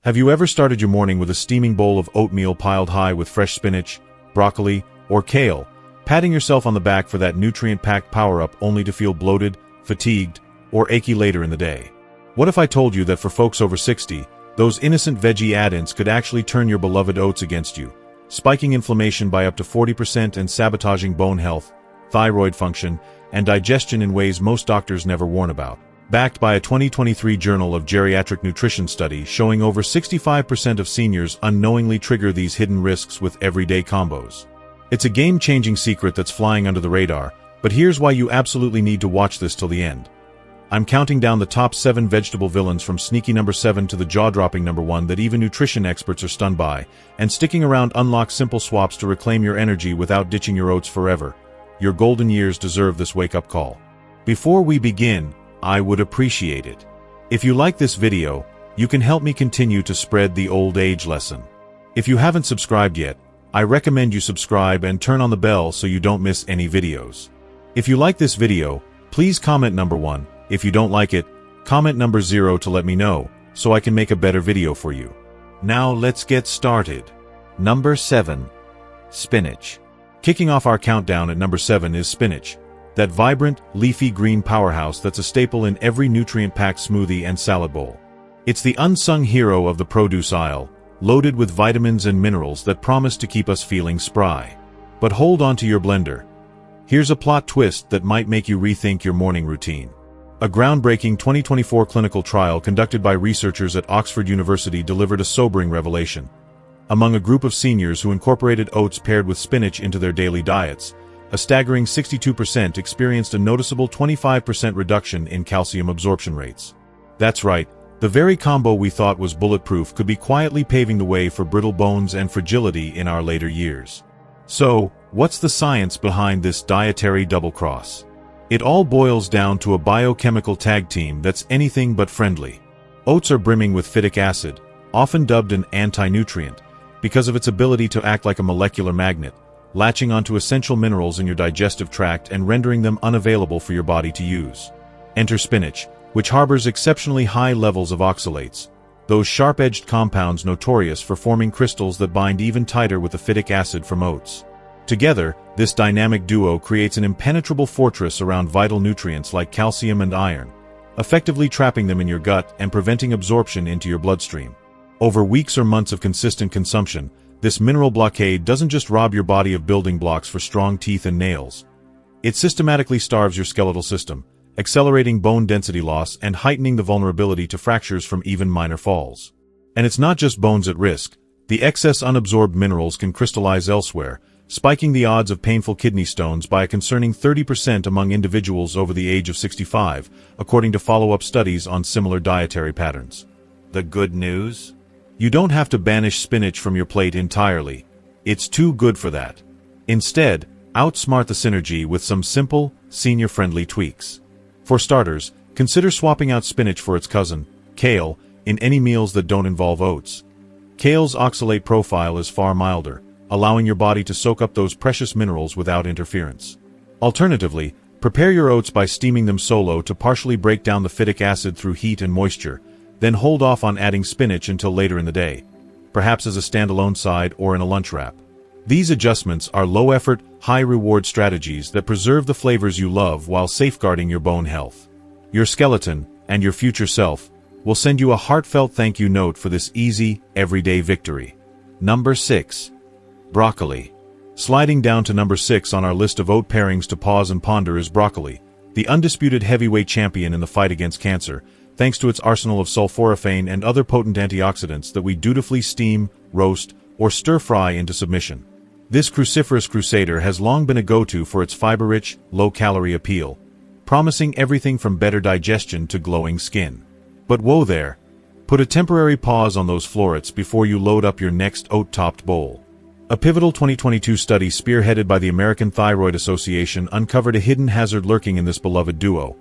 Have you ever started your morning with a steaming bowl of oatmeal piled high with fresh spinach, broccoli, or kale, patting yourself on the back for that nutrient-packed power-up only to feel bloated, fatigued, or achy later in the day? What if I told you that for folks over 60, those innocent veggie add-ins could actually turn your beloved oats against you, spiking inflammation by up to 40% and sabotaging bone health, thyroid function, and digestion in ways most doctors never warn about? Backed by a 2023 Journal of Geriatric Nutrition study showing over 65% of seniors unknowingly trigger these hidden risks with everyday combos. It's a game-changing secret that's flying under the radar, but here's why you absolutely need to watch this till the end. I'm counting down the top 7 vegetable villains from sneaky number 7 to the jaw-dropping number 1 that even nutrition experts are stunned by, and sticking around unlock simple swaps to reclaim your energy without ditching your oats forever. Your golden years deserve this wake-up call. Before we begin, I would appreciate it if you like this video. You can help me continue to spread the old age lesson. If you haven't subscribed yet, I recommend you subscribe and turn on the bell so you don't miss any videos. If you like this video, please comment number 1. If you don't like it, comment number 0 to let me know, so I can make a better video for you. Now let's get started. Number 7. Spinach. Kicking off our countdown at number 7 is spinach. That vibrant, leafy green powerhouse that's a staple in every nutrient-packed smoothie and salad bowl. It's the unsung hero of the produce aisle, loaded with vitamins and minerals that promise to keep us feeling spry. But hold on to your blender. Here's a plot twist that might make you rethink your morning routine. A groundbreaking 2024 clinical trial conducted by researchers at Oxford University delivered a sobering revelation. Among a group of seniors who incorporated oats paired with spinach into their daily diets, a staggering 62% experienced a noticeable 25% reduction in calcium absorption rates. That's right, the very combo we thought was bulletproof could be quietly paving the way for brittle bones and fragility in our later years. So, what's the science behind this dietary double-cross? It all boils down to a biochemical tag team that's anything but friendly. Oats are brimming with phytic acid, often dubbed an anti-nutrient, because of its ability to act like a molecular magnet, latching onto essential minerals in your digestive tract and rendering them unavailable for your body to use. Enter spinach, which harbors exceptionally high levels of oxalates, those sharp-edged compounds notorious for forming crystals that bind even tighter with the phytic acid from oats. Together, this dynamic duo creates an impenetrable fortress around vital nutrients like calcium and iron, effectively trapping them in your gut and preventing absorption into your bloodstream. Over weeks or months of consistent consumption, this mineral blockade doesn't just rob your body of building blocks for strong teeth and nails. It systematically starves your skeletal system, accelerating bone density loss and heightening the vulnerability to fractures from even minor falls. And it's not just bones at risk. The excess unabsorbed minerals can crystallize elsewhere, spiking the odds of painful kidney stones by a concerning 30% among individuals over the age of 65, according to follow-up studies on similar dietary patterns. The good news? You don't have to banish spinach from your plate entirely. It's too good for that. Instead, outsmart the synergy with some simple, senior-friendly tweaks. For starters, consider swapping out spinach for its cousin, kale, in any meals that don't involve oats. Kale's oxalate profile is far milder, allowing your body to soak up those precious minerals without interference. Alternatively, prepare your oats by steaming them solo to partially break down the phytic acid through heat and moisture, then hold off on adding spinach until later in the day, perhaps as a standalone side or in a lunch wrap. These adjustments are low-effort, high-reward strategies that preserve the flavors you love while safeguarding your bone health. Your skeleton, and your future self, will send you a heartfelt thank you note for this easy, everyday victory. Number 6. Broccoli. Sliding down to number 6 on our list of oat pairings to pause and ponder is broccoli, the undisputed heavyweight champion in the fight against cancer, thanks to its arsenal of sulforaphane and other potent antioxidants that we dutifully steam, roast, or stir-fry into submission. This cruciferous crusader has long been a go-to for its fiber-rich, low-calorie appeal, promising everything from better digestion to glowing skin. But whoa there! Put a temporary pause on those florets before you load up your next oat-topped bowl. A pivotal 2022 study spearheaded by the American Thyroid Association uncovered a hidden hazard lurking in this beloved duo.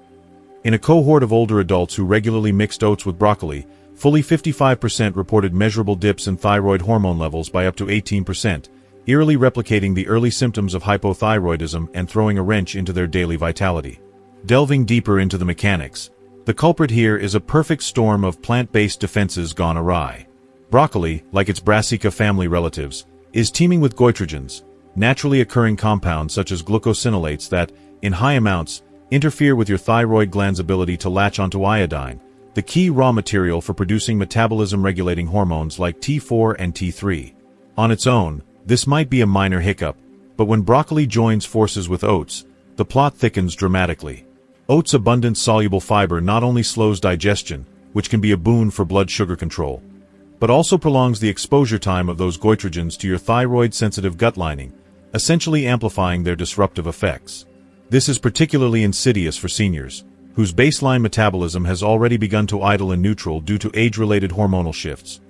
In a cohort of older adults who regularly mixed oats with broccoli, fully 55% reported measurable dips in thyroid hormone levels by up to 18%, eerily replicating the early symptoms of hypothyroidism and throwing a wrench into their daily vitality. Delving deeper into the mechanics, the culprit here is a perfect storm of plant-based defenses gone awry. Broccoli, like its Brassica family relatives, is teeming with goitrogens, naturally occurring compounds such as glucosinolates that, in high amounts, interfere with your thyroid gland's ability to latch onto iodine, the key raw material for producing metabolism-regulating hormones like T4 and T3. On its own, this might be a minor hiccup, but when broccoli joins forces with oats, the plot thickens dramatically. Oats' abundant soluble fiber not only slows digestion, which can be a boon for blood sugar control, but also prolongs the exposure time of those goitrogens to your thyroid-sensitive gut lining, essentially amplifying their disruptive effects. This is particularly insidious for seniors, whose baseline metabolism has already begun to idle in neutral due to age-related hormonal shifts,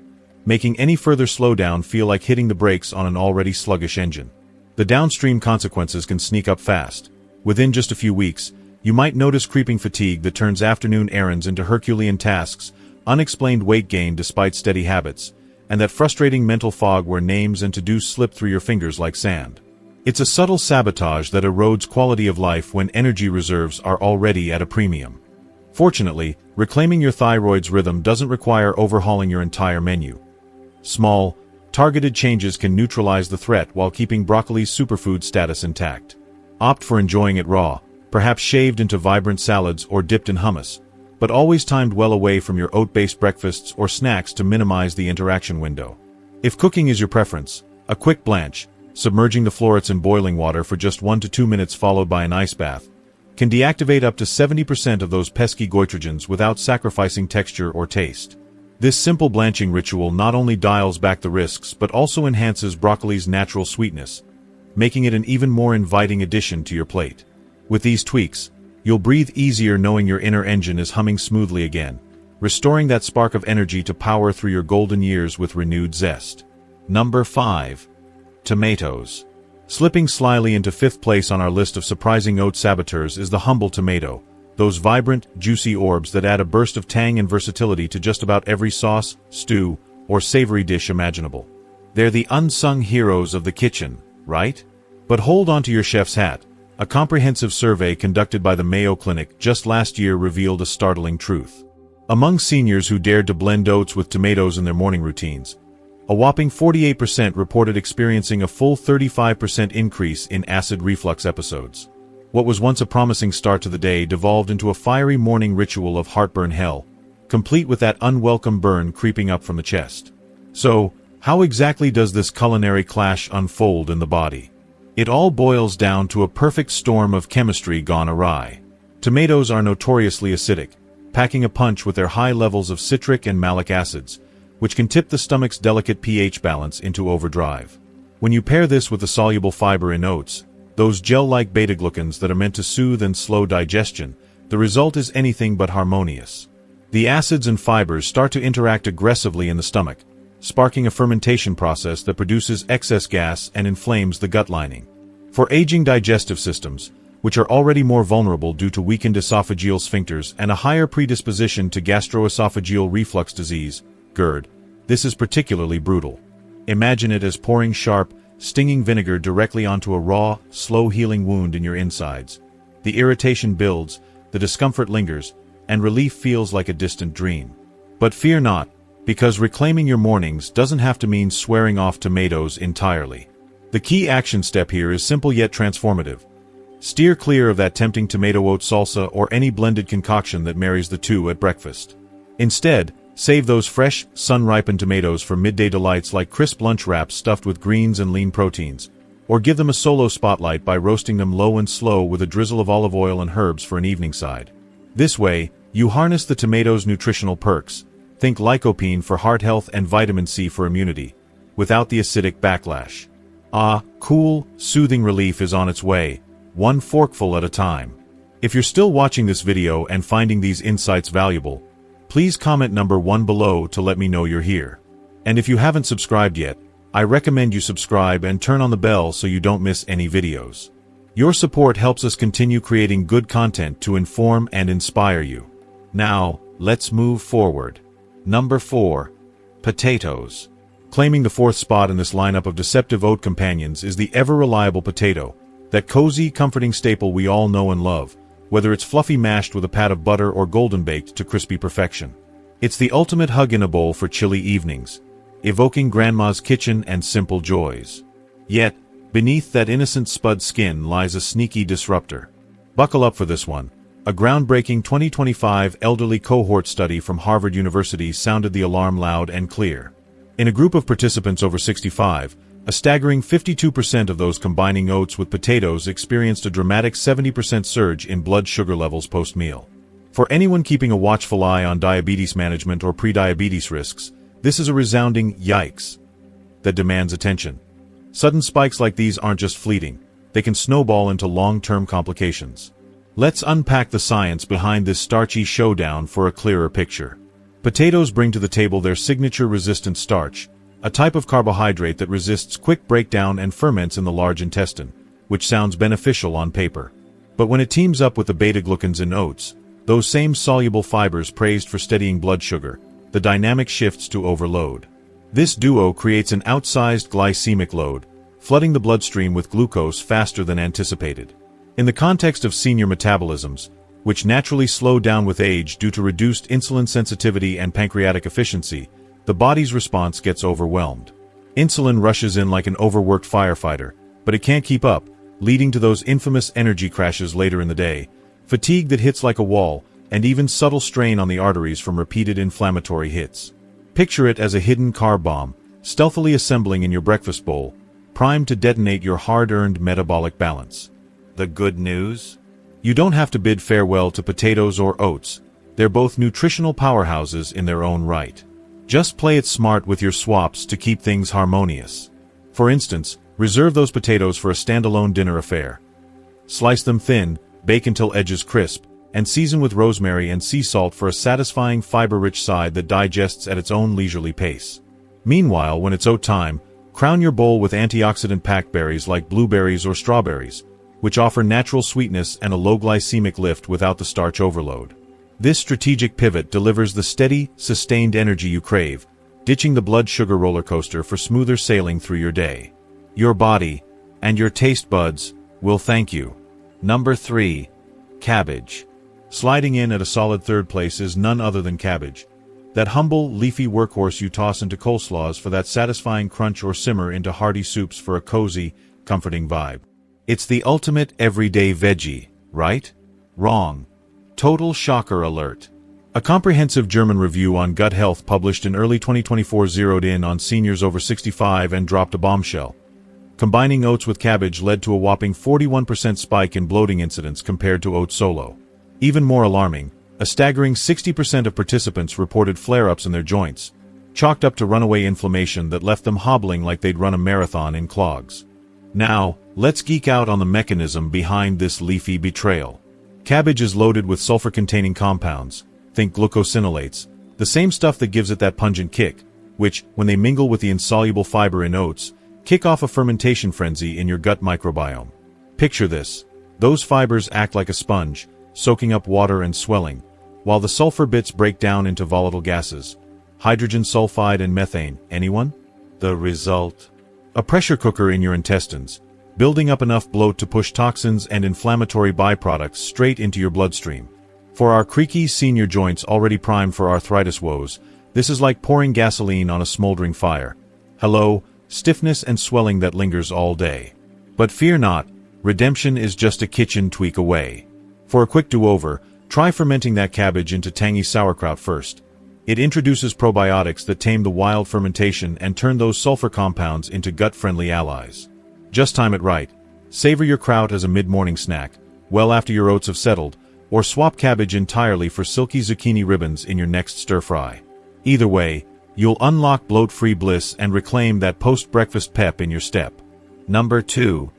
making any further slowdown feel like hitting the brakes on an already sluggish engine. The downstream consequences can sneak up fast. Within just a few weeks, you might notice creeping fatigue that turns afternoon errands into Herculean tasks, unexplained weight gain despite steady habits, and that frustrating mental fog where names and to-dos slip through your fingers like sand. It's a subtle sabotage that erodes quality of life when energy reserves are already at a premium. Fortunately, reclaiming your thyroid's rhythm doesn't require overhauling your entire menu. Small, targeted changes can neutralize the threat while keeping broccoli's superfood status intact. Opt for enjoying it raw, perhaps shaved into vibrant salads or dipped in hummus, but always timed well away from your oat-based breakfasts or snacks to minimize the interaction window. If cooking is your preference, a quick blanch, submerging the florets in boiling water for just 1 to 2 minutes followed by an ice bath, can deactivate up to 70% of those pesky goitrogens without sacrificing texture or taste. This simple blanching ritual not only dials back the risks but also enhances broccoli's natural sweetness, making it an even more inviting addition to your plate. With these tweaks, you'll breathe easier knowing your inner engine is humming smoothly again, restoring that spark of energy to power through your golden years with renewed zest. Number 5. Tomatoes. Slipping slyly into 5th place on our list of surprising oat saboteurs is the humble tomato, those vibrant, juicy orbs that add a burst of tang and versatility to just about every sauce, stew, or savory dish imaginable. They're the unsung heroes of the kitchen, right? But hold on to your chef's hat. A comprehensive survey conducted by the Mayo Clinic just last year revealed a startling truth. Among seniors who dared to blend oats with tomatoes in their morning routines, a whopping 48% reported experiencing a full 35% increase in acid reflux episodes. What was once a promising start to the day devolved into a fiery morning ritual of heartburn hell, complete with that unwelcome burn creeping up from the chest. So, how exactly does this culinary clash unfold in the body? It all boils down to a perfect storm of chemistry gone awry. Tomatoes are notoriously acidic, packing a punch with their high levels of citric and malic acids, which can tip the stomach's delicate pH balance into overdrive. When you pair this with the soluble fiber in oats, those gel-like beta-glucans that are meant to soothe and slow digestion, the result is anything but harmonious. The acids and fibers start to interact aggressively in the stomach, sparking a fermentation process that produces excess gas and inflames the gut lining. For aging digestive systems, which are already more vulnerable due to weakened esophageal sphincters and a higher predisposition to gastroesophageal reflux disease, GERD, this is particularly brutal. Imagine it as pouring sharp, stinging vinegar directly onto a raw, slow-healing wound in your insides. The irritation builds, the discomfort lingers, and relief feels like a distant dream. But fear not, because reclaiming your mornings doesn't have to mean swearing off tomatoes entirely. The key action step here is simple yet transformative. Steer clear of that tempting tomato oat salsa or any blended concoction that marries the two at breakfast. Instead, save those fresh, sun-ripened tomatoes for midday delights like crisp lunch wraps stuffed with greens and lean proteins, or give them a solo spotlight by roasting them low and slow with a drizzle of olive oil and herbs for an evening side. This way, you harness the tomato's nutritional perks, think lycopene for heart health and vitamin C for immunity, without the acidic backlash. Cool, soothing relief is on its way, one forkful at a time. If you're still watching this video and finding these insights valuable, please comment number 1 below to let me know you're here. And if you haven't subscribed yet, I recommend you subscribe and turn on the bell so you don't miss any videos. Your support helps us continue creating good content to inform and inspire you. Now, let's move forward. Number 4. Potatoes. Claiming the 4th spot in this lineup of deceptive oat companions is the ever-reliable potato, that cozy, comforting staple we all know and love, whether it's fluffy mashed with a pat of butter or golden baked to crispy perfection. It's the ultimate hug in a bowl for chilly evenings, evoking grandma's kitchen and simple joys. Yet, beneath that innocent spud skin lies a sneaky disruptor. Buckle up for this one. A groundbreaking 2025 elderly cohort study from Harvard University sounded the alarm loud and clear. In a group of participants over 65, a staggering 52% of those combining oats with potatoes experienced a dramatic 70% surge in blood sugar levels post-meal. For anyone keeping a watchful eye on diabetes management or prediabetes risks, this is a resounding yikes that demands attention. Sudden spikes like these aren't just fleeting, they can snowball into long-term complications. Let's unpack the science behind this starchy showdown for a clearer picture. Potatoes bring to the table their signature resistant starch, a type of carbohydrate that resists quick breakdown and ferments in the large intestine, which sounds beneficial on paper. But when it teams up with the beta-glucans in oats, those same soluble fibers praised for steadying blood sugar, the dynamic shifts to overload. This duo creates an outsized glycemic load, flooding the bloodstream with glucose faster than anticipated. In the context of senior metabolisms, which naturally slow down with age due to reduced insulin sensitivity and pancreatic efficiency, the body's response gets overwhelmed. Insulin rushes in like an overworked firefighter, but it can't keep up, leading to those infamous energy crashes later in the day, fatigue that hits like a wall, and even subtle strain on the arteries from repeated inflammatory hits. Picture it as a hidden carb bomb, stealthily assembling in your breakfast bowl, primed to detonate your hard-earned metabolic balance. The good news? You don't have to bid farewell to potatoes or oats. They're both nutritional powerhouses in their own right. Just play it smart with your swaps to keep things harmonious. For instance, reserve those potatoes for a standalone dinner affair. Slice them thin, bake until edges crisp, and season with rosemary and sea salt for a satisfying fiber-rich side that digests at its own leisurely pace. Meanwhile, when it's oat time, crown your bowl with antioxidant-packed berries like blueberries or strawberries, which offer natural sweetness and a low glycemic lift without the starch overload. This strategic pivot delivers the steady, sustained energy you crave, ditching the blood sugar roller coaster for smoother sailing through your day. Your body, and your taste buds, will thank you. Number 3. Cabbage. Sliding in at a solid third place is none other than cabbage. That humble, leafy workhorse you toss into coleslaws for that satisfying crunch or simmer into hearty soups for a cozy, comforting vibe. It's the ultimate everyday veggie, right? Wrong. Total shocker alert. A comprehensive German review on gut health published in early 2024 zeroed in on seniors over 65 and dropped a bombshell. Combining oats with cabbage led to a whopping 41% spike in bloating incidents compared to oats solo. Even more alarming, a staggering 60% of participants reported flare-ups in their joints, chalked up to runaway inflammation that left them hobbling like they'd run a marathon in clogs. Now, let's geek out on the mechanism behind this leafy betrayal. Cabbage is loaded with sulfur-containing compounds, think glucosinolates, the same stuff that gives it that pungent kick, which, when they mingle with the insoluble fiber in oats, kick off a fermentation frenzy in your gut microbiome. Picture this. Those fibers act like a sponge, soaking up water and swelling, while the sulfur bits break down into volatile gases. Hydrogen sulfide and methane, anyone? The result? A pressure cooker in your intestines, building up enough bloat to push toxins and inflammatory byproducts straight into your bloodstream. For our creaky senior joints already primed for arthritis woes, this is like pouring gasoline on a smoldering fire. Hello, stiffness and swelling that lingers all day. But fear not, redemption is just a kitchen tweak away. For a quick do-over, try fermenting that cabbage into tangy sauerkraut first. It introduces probiotics that tame the wild fermentation and turn those sulfur compounds into gut-friendly allies. Just time it right. Savor your kraut as a mid-morning snack, well after your oats have settled, or swap cabbage entirely for silky zucchini ribbons in your next stir-fry. Either way, you'll unlock bloat-free bliss and reclaim that post-breakfast pep in your step. Number 2.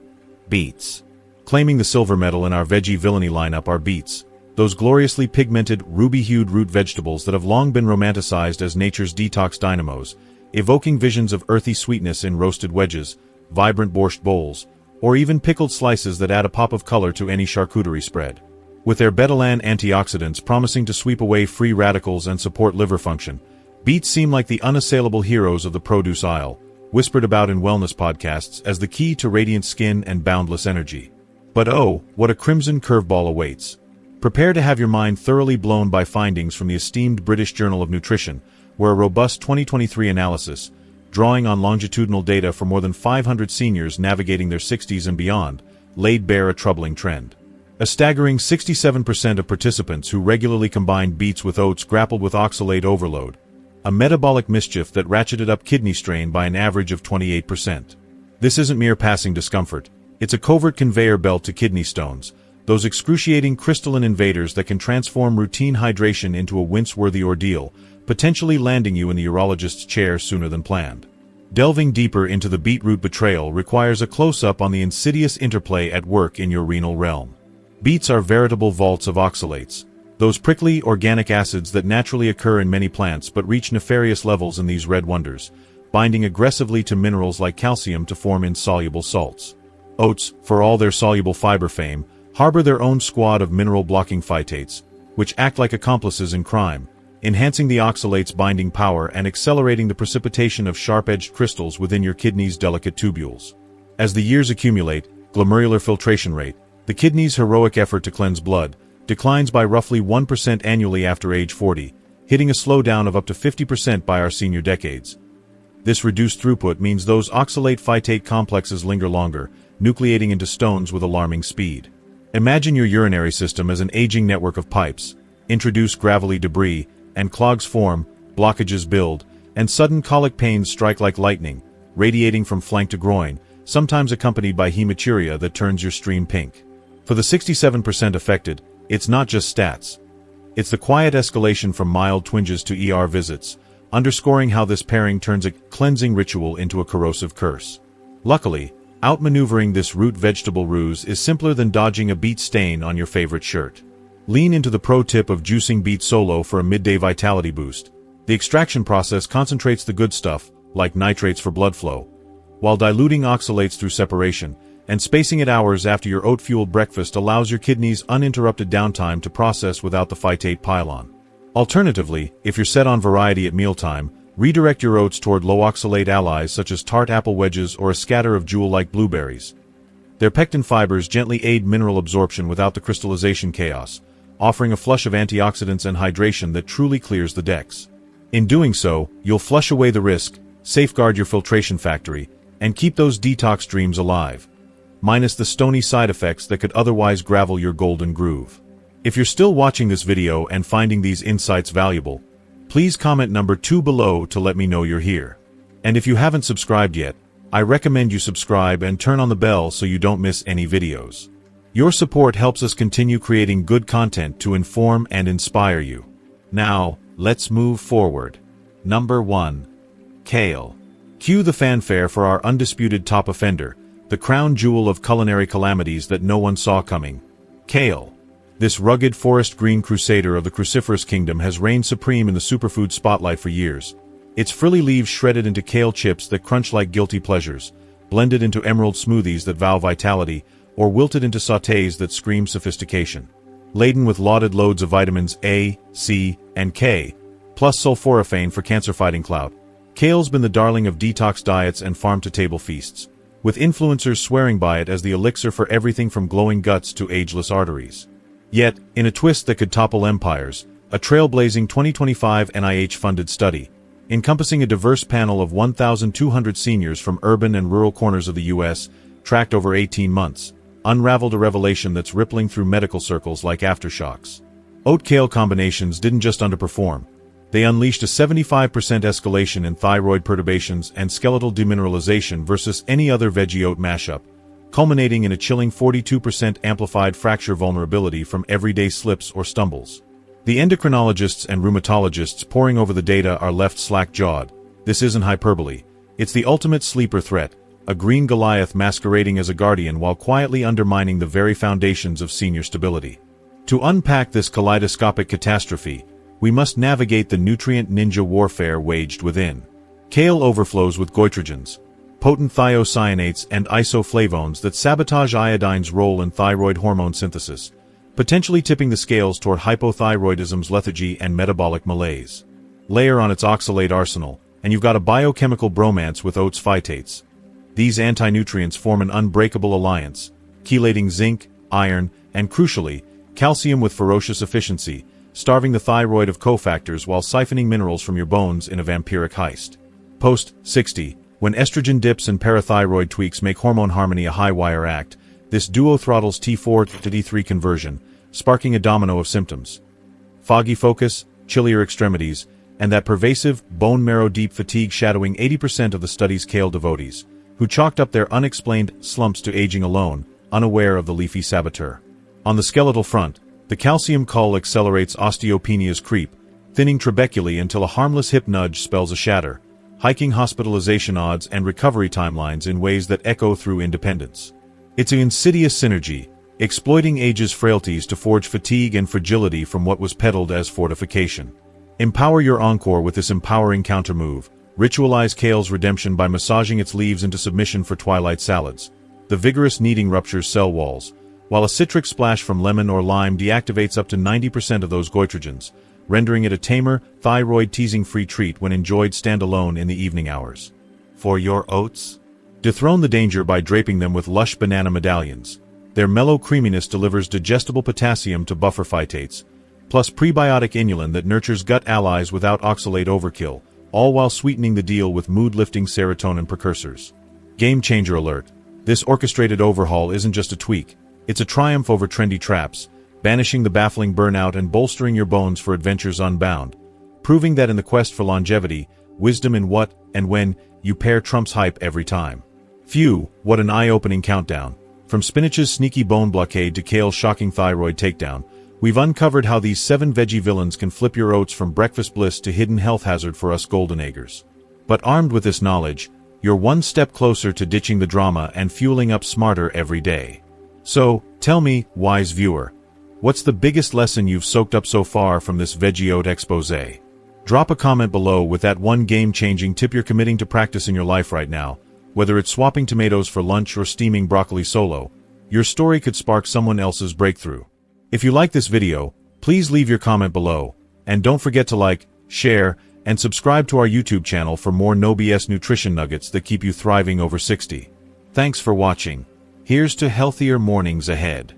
Beets. Claiming the silver medal in our veggie villainy lineup are beets, those gloriously pigmented, ruby-hued root vegetables that have long been romanticized as nature's detox dynamos, evoking visions of earthy sweetness in roasted wedges, vibrant borscht bowls, or even pickled slices that add a pop of color to any charcuterie spread. With their betalan antioxidants promising to sweep away free radicals and support liver function, beets seem like the unassailable heroes of the produce aisle, whispered about in wellness podcasts as the key to radiant skin and boundless energy. But oh, what a crimson curveball awaits. Prepare to have your mind thoroughly blown by findings from the esteemed British Journal of Nutrition, where a robust 2023 analysis, drawing on longitudinal data for more than 500 seniors navigating their 60s and beyond, laid bare a troubling trend. A staggering 67% of participants who regularly combined beets with oats grappled with oxalate overload, a metabolic mischief that ratcheted up kidney strain by an average of 28%. This isn't mere passing discomfort. It's a covert conveyor belt to kidney stones, those excruciating crystalline invaders that can transform routine hydration into a wince-worthy ordeal, potentially landing you in the urologist's chair sooner than planned. Delving deeper into the beetroot betrayal requires a close-up on the insidious interplay at work in your renal realm. Beets are veritable vaults of oxalates, those prickly, organic acids that naturally occur in many plants but reach nefarious levels in these red wonders, binding aggressively to minerals like calcium to form insoluble salts. Oats, for all their soluble fiber fame, harbor their own squad of mineral-blocking phytates, which act like accomplices in crime, enhancing the oxalate's binding power and accelerating the precipitation of sharp-edged crystals within your kidney's delicate tubules. As the years accumulate, glomerular filtration rate, the kidney's heroic effort to cleanse blood, declines by roughly 1% annually after age 40, hitting a slowdown of up to 50% by our senior decades. This reduced throughput means those oxalate phytate complexes linger longer, nucleating into stones with alarming speed. Imagine your urinary system as an aging network of pipes. Introduce gravelly debris, and clogs form, blockages build, and sudden colic pains strike like lightning, radiating from flank to groin, sometimes accompanied by hematuria that turns your stream pink. For the 67% affected, it's not just stats. It's the quiet escalation from mild twinges to ER visits, underscoring how this pairing turns a cleansing ritual into a corrosive curse. Luckily, outmaneuvering this root vegetable ruse is simpler than dodging a beet stain on your favorite shirt. Lean into the pro tip of juicing beet solo for a midday vitality boost. The extraction process concentrates the good stuff, like nitrates for blood flow, while diluting oxalates through separation, and spacing it hours after your oat-fueled breakfast allows your kidneys uninterrupted downtime to process without the phytate pile-on. Alternatively, if you're set on variety at mealtime, redirect your oats toward low-oxalate allies such as tart apple wedges or a scatter of jewel-like blueberries. Their pectin fibers gently aid mineral absorption without the crystallization chaos, offering a flush of antioxidants and hydration that truly clears the decks. In doing so, you'll flush away the risk, safeguard your filtration factory, and keep those detox dreams alive, minus the stony side effects that could otherwise gravel your golden groove. If you're still watching this video and finding these insights valuable, please comment number 2 below to let me know you're here. And if you haven't subscribed yet, I recommend you subscribe and turn on the bell so you don't miss any videos. Your support helps us continue creating good content to inform and inspire you. Now, let's move forward. Number 1. Kale. Cue the fanfare for our undisputed top offender, the crown jewel of culinary calamities that no one saw coming. Kale. This rugged forest green crusader of the cruciferous kingdom has reigned supreme in the superfood spotlight for years. Its frilly leaves shredded into kale chips that crunch like guilty pleasures, blended into emerald smoothies that vow vitality, or wilted into sautés that scream sophistication. Laden with lauded loads of vitamins A, C, and K, plus sulforaphane for cancer-fighting clout, kale's been the darling of detox diets and farm-to-table feasts, with influencers swearing by it as the elixir for everything from glowing guts to ageless arteries. Yet, in a twist that could topple empires, a trailblazing 2025 NIH-funded study, encompassing a diverse panel of 1,200 seniors from urban and rural corners of the U.S., tracked over 18 months, unraveled a revelation that's rippling through medical circles like aftershocks. Oat-kale combinations didn't just underperform. They unleashed a 75% escalation in thyroid perturbations and skeletal demineralization versus any other veggie oat mashup, culminating in a chilling 42% amplified fracture vulnerability from everyday slips or stumbles. The endocrinologists and rheumatologists poring over the data are left slack-jawed. This isn't hyperbole. It's the ultimate sleeper threat, a green Goliath masquerading as a guardian while quietly undermining the very foundations of senior stability. To unpack this kaleidoscopic catastrophe, we must navigate the nutrient ninja warfare waged within. Kale overflows with goitrogens, potent thiocyanates and isoflavones that sabotage iodine's role in thyroid hormone synthesis, potentially tipping the scales toward hypothyroidism's lethargy and metabolic malaise. Layer on its oxalate arsenal, and you've got a biochemical bromance with oats phytates. These anti-nutrients form an unbreakable alliance, chelating zinc, iron, and crucially, calcium with ferocious efficiency, starving the thyroid of cofactors while siphoning minerals from your bones in a vampiric heist. Post 60. When estrogen dips and parathyroid tweaks make hormone harmony a high-wire act, this duo throttles T4 to D3 conversion, sparking a domino of symptoms. Foggy focus, chillier extremities, and that pervasive, bone marrow-deep fatigue shadowing 80% of the study's Kale devotees, who chalked up their unexplained slumps to aging alone, unaware of the leafy saboteur. On the skeletal front, the calcium cull accelerates osteopenia's creep, thinning trabeculae until a harmless hip nudge spells a shatter, hiking hospitalization odds and recovery timelines in ways that echo through independence. It's an insidious synergy, exploiting age's frailties to forge fatigue and fragility from what was peddled as fortification. Empower your encore with this empowering countermove. Ritualize Kale's redemption by massaging its leaves into submission for twilight salads. The vigorous kneading ruptures cell walls, while a citric splash from lemon or lime deactivates up to 90% of those goitrogens, rendering it a tamer, thyroid-teasing-free treat when enjoyed standalone in the evening hours. For your oats? Dethrone the danger by draping them with lush banana medallions. Their mellow creaminess delivers digestible potassium to buffer phytates, plus prebiotic inulin that nurtures gut allies without oxalate overkill, all while sweetening the deal with mood-lifting serotonin precursors. Game changer alert. This orchestrated overhaul isn't just a tweak, it's a triumph over trendy traps, banishing the baffling burnout and bolstering your bones for adventures unbound, proving that in the quest for longevity, wisdom in what and when you pair trumps hype every time. Phew, what an eye-opening countdown. From spinach's sneaky bone blockade to Kale's shocking thyroid takedown, we've uncovered how these 7 veggie villains can flip your oats from breakfast bliss to hidden health hazard for us golden agers. But armed with this knowledge, you're one step closer to ditching the drama and fueling up smarter every day. So, tell me, wise viewer, what's the biggest lesson you've soaked up so far from this veggie oat exposé? Drop a comment below with that one game-changing tip you're committing to practice in your life right now. Whether it's swapping tomatoes for lunch or steaming broccoli solo, your story could spark someone else's breakthrough. If you like this video, please leave your comment below, and don't forget to like, share, and subscribe to our YouTube channel for more no BS nutrition nuggets that keep you thriving over 60. Thanks for watching. Here's to healthier mornings ahead.